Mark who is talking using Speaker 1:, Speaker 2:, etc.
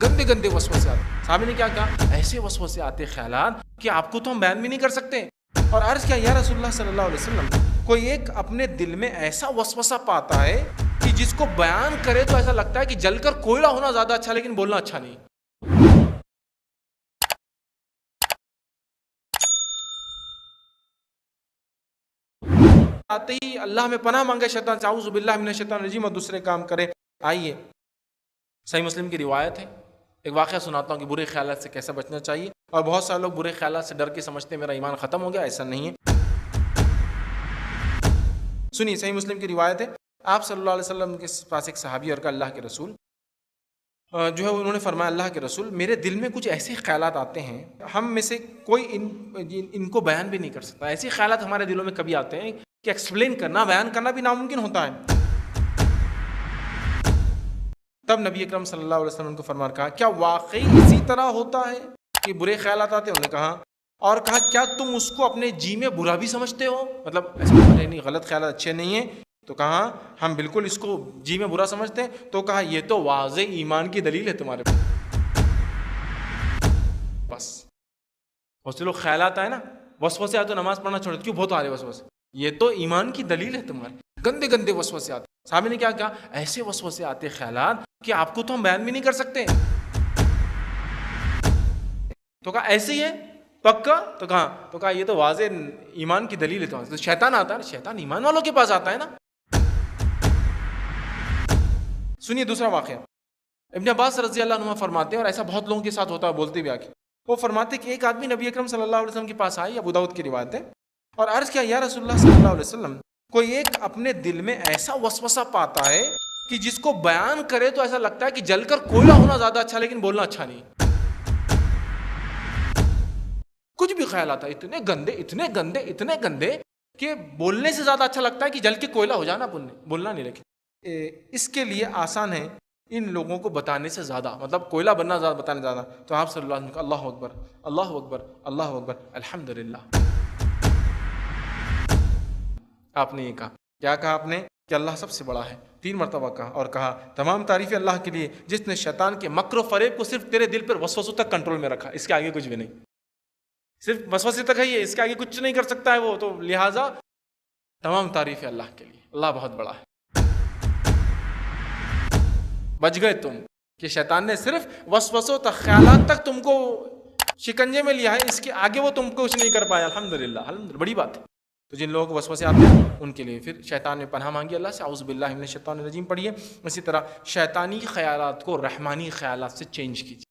Speaker 1: گندے گندے وسوسے آتے. صحابی نے کیا کہا؟ ایسے وسوسے آتے خیالات کہ آپ کو تو ہم بیان بھی نہیں کر سکتے. اور عرض کیا یا رسول اللہ صلی اللہ علیہ وسلم، کوئی ایک اپنے دل میں ایسا وسوسہ پاتا ہے کہ جس کو بیان کرے تو ایسا لگتا ہے کہ جل کر کوئلہ ہونا زیادہ اچھا لیکن بولنا اچھا نہیں. آتے ہی اللہ میں پناہ مانگے شیطان سے، اعوذ باللہ من الشیطان الرجیم، اور دوسرے کام کرے. آئیے صحیح مسلم کی روایت ہے، ایک واقعہ سناتا ہوں کہ برے خیالات سے کیسے بچنا چاہیے. اور بہت سارے لوگ برے خیالات سے ڈر کے سمجھتے ہیں میرا ایمان ختم ہو گیا، ایسا نہیں ہے. سنیے صحیح مسلم کی روایت ہے، آپ صلی اللہ علیہ وسلم کے پاس ایک صحابی اور کہا اللہ کے رسول جو ہے انہوں نے فرمایا اللہ کے رسول میرے دل میں کچھ ایسے خیالات آتے ہیں ہم میں سے کوئی ان کو بیان بھی نہیں کر سکتا. ایسے خیالات ہمارے دلوں میں کبھی آتے ہیں کہ ایکسپلین کرنا، بیان کرنا بھی ناممکن ہوتا ہے. تب نبی اکرم صلی اللہ علیہ وسلم کو فرمایا کہا کیا واقعی اسی طرح ہوتا ہے کہ برے خیالات آتے ہیں؟ انہوں نے کہا، اور کہا کیا تم اس کو اپنے جی میں برا بھی سمجھتے ہو؟ مطلب ایسا نہیں، غلط خیالات اچھے نہیں ہیں. تو کہا ہم بالکل اس کو جی میں برا سمجھتے ہیں. تو کہا یہ تو واضح ایمان کی دلیل ہے تمہارے بس. بہت سے لوگ خیالات آئے نا، وسوسے آئے تو نماز پڑھنا چھوڑ کیوں؟ بہت آ رہے وسوسے. یہ تو ایمان کی دلیل ہے تمہارے. گندے گندے وسوسے آتے. صحابی نے کیا کہا؟ ایسے وسوسے آتے خیالات کہ آپ کو تو ہم بیان بھی نہیں کر سکتے. تو کہا ایسے ہی ہے پکا؟ تو کہا یہ تو واضح ایمان کی دلیل ہے تمہارے. تو شیطان آتا ہے، شیطان ایمان والوں کے پاس آتا ہے نا. سنیے دوسرا واقعہ. ابن عباس رضی اللہ عنہ فرماتے ہیں، اور ایسا بہت لوگوں کے ساتھ ہوتا ہے، بولتے بھی آ کے وہ فرماتے کہ ایک آدمی نبی اکرم صلی اللہ علیہ وسلم کے پاس آئے، ابو داؤد کی روایت ہے، اور عرض کیا یا رسول اللہ صلی اللہ علیہ وسلم کوئی ایک اپنے دل میں ایسا وسوسہ پاتا ہے کہ جس کو بیان کرے تو ایسا لگتا ہے کہ جل کر کوئلہ ہونا زیادہ اچھا لیکن بولنا اچھا نہیں. کچھ بھی خیالات آتے اتنے گندے اتنے گندے اتنے گندے کہ بولنے سے زیادہ اچھا لگتا ہے کہ جل کے کوئلہ ہو جانا، بولنا نہیں. لیکن اس کے لیے آسان ہے ان لوگوں کو بتانے سے زیادہ، مطلب کوئلہ بننا زیادہ بتانے زیادہ. تو آپ صلی اللہ علیہ وسلم اللہ اکبر اللہ اکبر اللہ اکبر الحمدللہ. آپ نے یہ کہا، کیا کہا آپ نے؟ کہ اللہ سب سے بڑا ہے. 3 مرتبہ کہا، اور کہا تمام تعریفیں اللہ کے لیے جس نے شیطان کے مکر و فریب کو صرف تیرے دل پر وسوسوں تک کنٹرول میں رکھا، اس کے آگے کچھ بھی نہیں. صرف وسوسے تک ہے یہ، اس کے آگے کچھ نہیں کر سکتا ہے وہ. تو لہٰذا تمام تعریفیں اللہ کے لیے، اللہ بہت بڑا ہے. بچ گئے تم کہ شیطان نے صرف وسوسوں تک، خیالات تک تم کو شکنجے میں لیا ہے، اس کے آگے وہ تم کو کچھ نہیں کر پایا. الحمدللہ الحمدللہ، بڑی بات ہے. تو جن لوگوں کو وسوسے آتے ہیں ان کے لیے پھر شیطان میں پناہ مانگی اللہ سے، اعوذ باللہ من الشیطان الرجیم پڑھیے. اسی طرح شیطانی خیالات کو رحمانی خیالات سے چینج کیجیے.